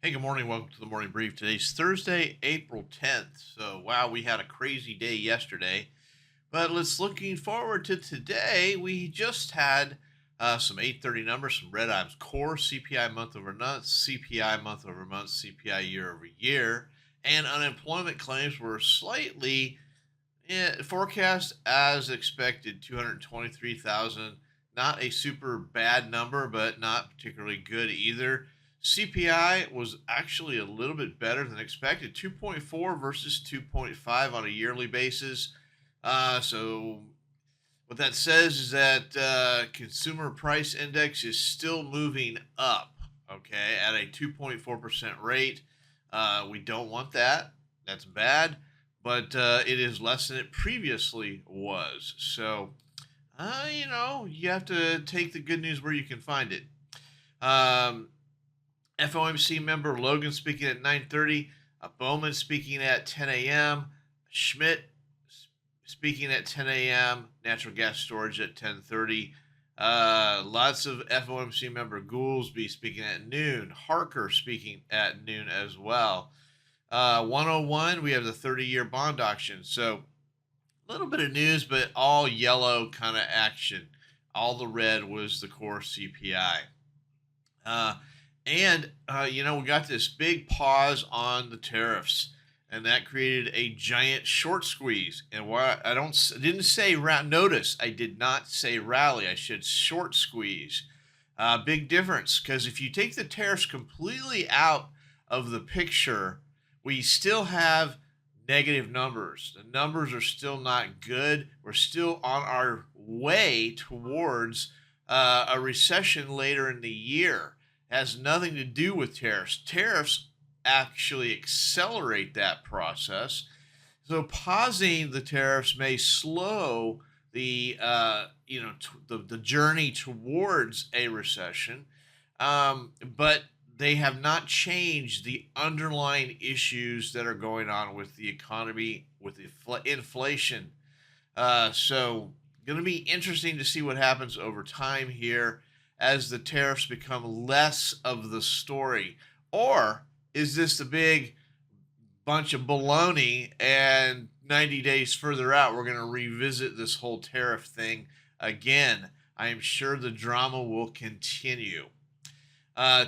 Hey, good morning. Welcome to the morning brief. Today's Thursday, April 10th. So, wow, we had a crazy day yesterday. But let's looking forward to today. We just had some 8:30 numbers, some red items, core CPI month over month, CPI month over month, CPI year over year, and unemployment claims were slightly forecast as expected, 223,000. Not a super bad number, but not particularly good either. CPI was actually a little bit better than expected, 2.4 versus 2.5 on a yearly basis. So what that says is that consumer price index is still moving up, okay, at a 2.4% rate. We don't want that. That's bad, but it is less than it previously was. So, you have to take the good news where you can find it. Um, FOMC member Logan speaking at 9:30, Bowman speaking at 10 a.m., Schmidt speaking at 10 a.m., natural gas storage at 10:30. Lots of FOMC member Goolsby speaking at noon, Harker speaking at noon as well. 101, we have the 30-year bond auction. So a little bit of news, but all yellow kind of action. All the red was the core CPI. We got this big pause on the tariffs, and that created a giant short squeeze. And why didn't say notice, I did not say rally. I said short squeeze. Big difference, because if you take the tariffs completely out of the picture, we still have negative numbers. The numbers are still not good. We're still on our way towards a recession later in the year. Has nothing to do with tariffs. Tariffs actually accelerate that process. So pausing the tariffs may slow the journey towards a recession, but they have not changed the underlying issues that are going on with the economy, with inflation. So going to be interesting to see what happens over time here as the tariffs become less of the story. Or is this the big bunch of baloney and 90 days further out, we're going to revisit this whole tariff thing again? I am sure the drama will continue.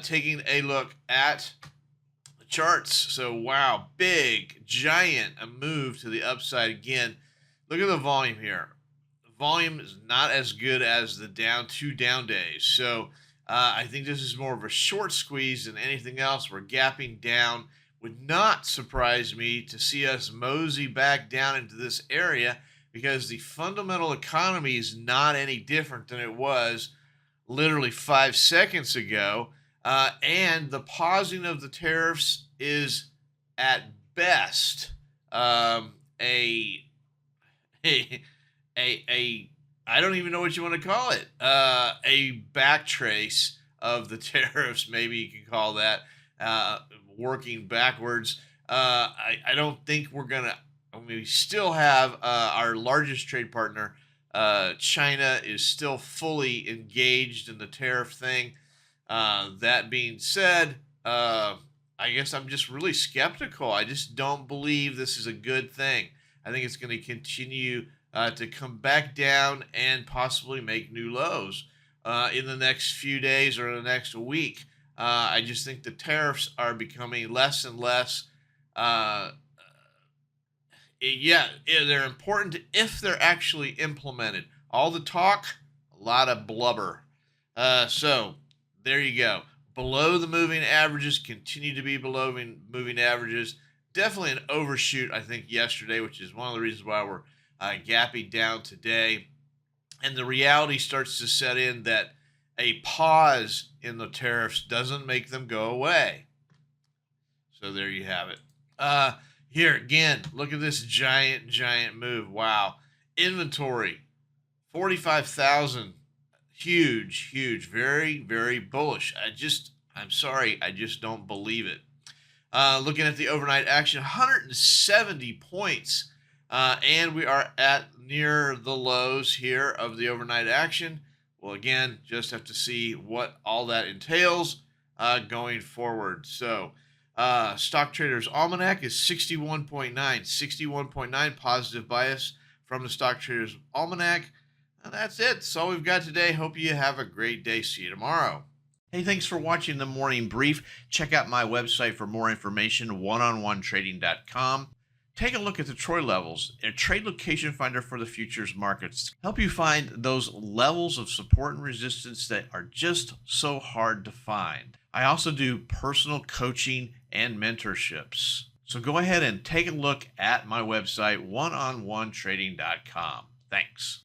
Taking a look at the charts. So, wow, big, giant, a move to the upside again. Look at the volume here. Volume is not as good as the two down days. So I think this is more of a short squeeze than anything else. We're gapping down. Would not surprise me to see us mosey back down into this area because the fundamental economy is not any different than it was literally 5 seconds ago. And the pausing of the tariffs is at best a a I don't even know what you want to call it. A backtrace of the tariffs, maybe you can call that, working backwards. I don't think we're gonna. I mean, we still have our largest trade partner, China, is still fully engaged in the tariff thing. That being said, I guess I'm just really skeptical. I just don't believe this is a good thing. I think it's going to continue to come back down and possibly make new lows in the next few days or the next week. I just think the tariffs are becoming less and less. They're important if they're actually implemented. All the talk, a lot of blubber. So there you go. Below the moving averages, continue to be below moving averages. Definitely an overshoot, I think, yesterday, which is one of the reasons why we're gapping down today. And the reality starts to set in that a pause in the tariffs doesn't make them go away. So there you have it. Here again, look at this giant move. Wow. Inventory, 45,000. Huge, very bullish. I'm sorry, I just don't believe it. Looking at the overnight action, 170 points. And we are at near the lows here of the overnight action. Well, again, just have to see what all that entails. going forward. So, Stock Trader's Almanac is 61.9, 61.9 positive bias from the Stock Trader's Almanac. And that's it. That's all we've got today. Hope you have a great day. See you tomorrow. Hey, thanks for watching the morning brief. Check out my website for more information, oneononetrading.com. Take a look at the Troy levels, a trade location finder for the futures markets. Help you find those levels of support and resistance that are just so hard to find. I also do personal coaching and mentorships. So go ahead and take a look at my website, oneononetrading.com. Thanks.